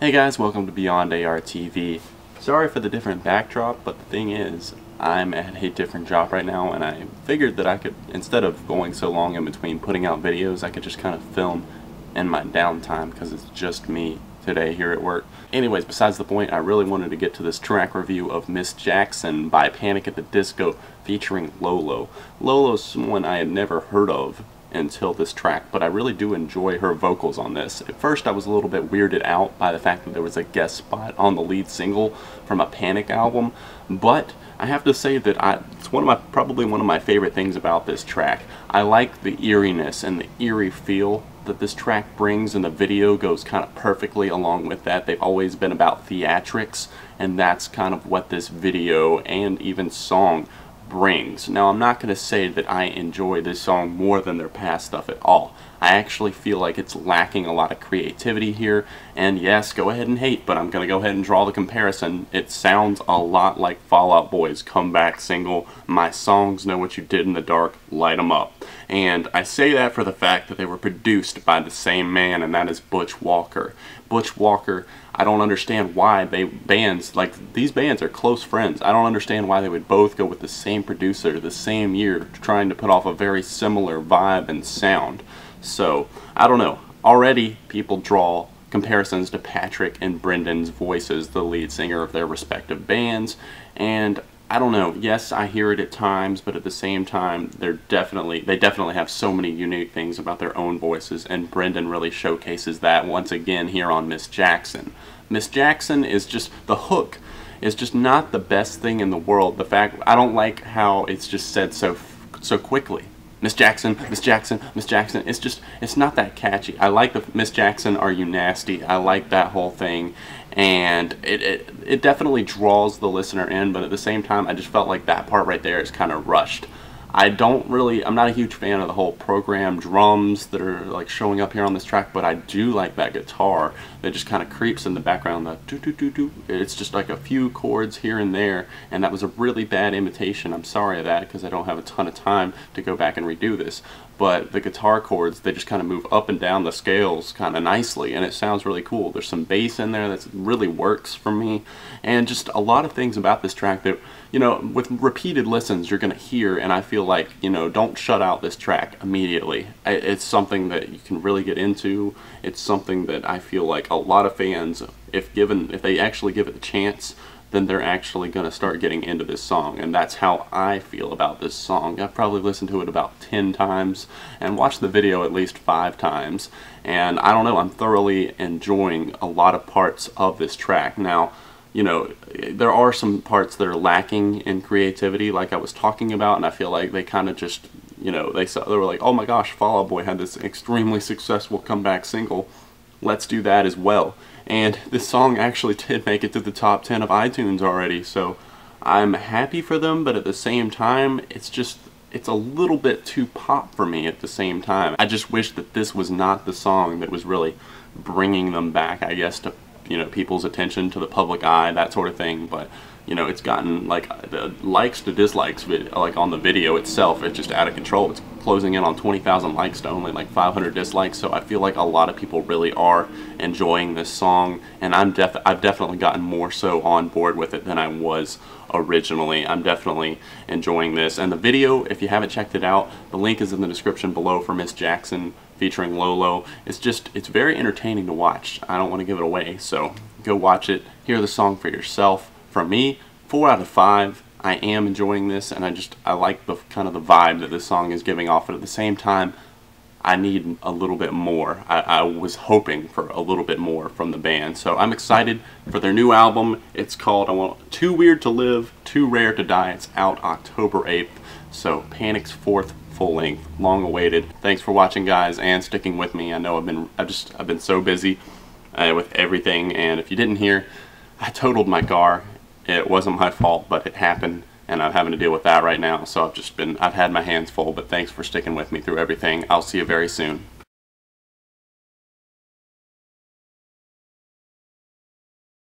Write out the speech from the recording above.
Hey guys, welcome to Beyond AR TV. Sorry for the different backdrop, but the thing is, I'm at a different job right now, and I figured that I could, instead of going so long in between putting out videos, I could just kind of film in my downtime because it's just me today here at work. Anyways, besides the point, I really wanted to get to this track review of Miss Jackson by Panic at the Disco featuring Lolo. Lolo's someone I had never heard of until this track, but I really do enjoy her vocals on this. At first I was a little bit weirded out by the fact that there was a guest spot on the lead single from a Panic album, but I have to say that it's probably one of my favorite things about this track. I like the eeriness and the eerie feel that this track brings, and the video goes kind of perfectly along with that. They've always been about theatrics, and that's kind of what this video and even song brings. Now, I'm not going to say that I enjoy this song more than their past stuff at all. I actually feel like it's lacking a lot of creativity here, and yes, go ahead and hate, but I'm going to go ahead and draw the comparison. It sounds a lot like Fall Out Boy's comeback single, My Songs Know What You Did in the Dark, Light 'Em Up. And I say that for the fact that they were produced by the same man, and that is Butch Walker. Butch Walker, I don't understand why these bands are close friends. I don't understand why they would both go with the same producer the same year, trying to put off a very similar vibe and sound. So, I don't know. Already, people draw comparisons to Patrick and Brendan's voices, the lead singer of their respective bands, and I don't know. Yes, I hear it at times, but at the same time, they definitely have so many unique things about their own voices, and Brendan really showcases that once again here on Miss Jackson. Miss Jackson is just, the hook is just not the best thing in the world. The fact, I don't like how it's just said so quickly. Miss Jackson, Miss Jackson, Miss Jackson. It's not that catchy. I like the Miss Jackson, Are You Nasty? I like that whole thing, and it definitely draws the listener in, but at the same time, I just felt like that part right there is kind of rushed. I'm not a huge fan of the whole programmed drums that are like showing up here on this track, but I do like that guitar that just kind of creeps in the background, the doo doo doo doo. It's just like a few chords here and there, and that was a really bad imitation. I'm sorry of that because I don't have a ton of time to go back and redo this. But the guitar chords, they just kind of move up and down the scales kind of nicely, and it sounds really cool. There's some bass in there that really works for me, and just a lot of things about this track that, you know, with repeated listens you're going to hear, and I feel like, you know, don't shut out this track immediately. It's something that you can really get into. It's something that I feel like a lot of fans, if they actually give it a chance, then they're actually going to start getting into this song, and that's how I feel about this song. I've probably listened to it about 10 times and watched the video at least 5 times, and I don't know, I'm thoroughly enjoying a lot of parts of this track. Now, you know, there are some parts that are lacking in creativity like I was talking about, and I feel like they kind of just, you know, they were like, oh my gosh, Fall Out Boy had this extremely successful comeback single, let's do that as well. And this song actually did make it to the top 10 of iTunes already, so I'm happy for them, but at the same time, it's a little bit too pop for me at the same time. I just wish that this was not the song that was really bringing them back, I guess, to, you know, people's attention, to the public eye, that sort of thing. But, you know, it's gotten, like, the likes to dislikes, like on the video itself, it's just out of control. It's closing in on 20,000 likes to only like 500 dislikes, so I feel like a lot of people really are enjoying this song, and I've definitely gotten more so on board with it than I was originally. I'm definitely enjoying this, and the video, if you haven't checked it out, the link is in the description below for Miss Jackson featuring Lolo. It's very entertaining to watch. I don't want to give it away, so go watch it, hear the song for yourself. From me, 4 out of 5. I am enjoying this, and I like the kind of the vibe that this song is giving off, but at the same time, I need a little bit more. I was hoping for a little bit more from the band, so I'm excited for their new album. It's called Too Weird to Live, Too Rare to Die. It's out October 8th, so Panic's 4th full-length, long-awaited. Thanks for watching, guys, and sticking with me. I know I've been so busy with everything, and if you didn't hear, I totaled my car. It wasn't my fault, but it happened, and I'm having to deal with that right now. So I've had my hands full, but thanks for sticking with me through everything. I'll see you very soon.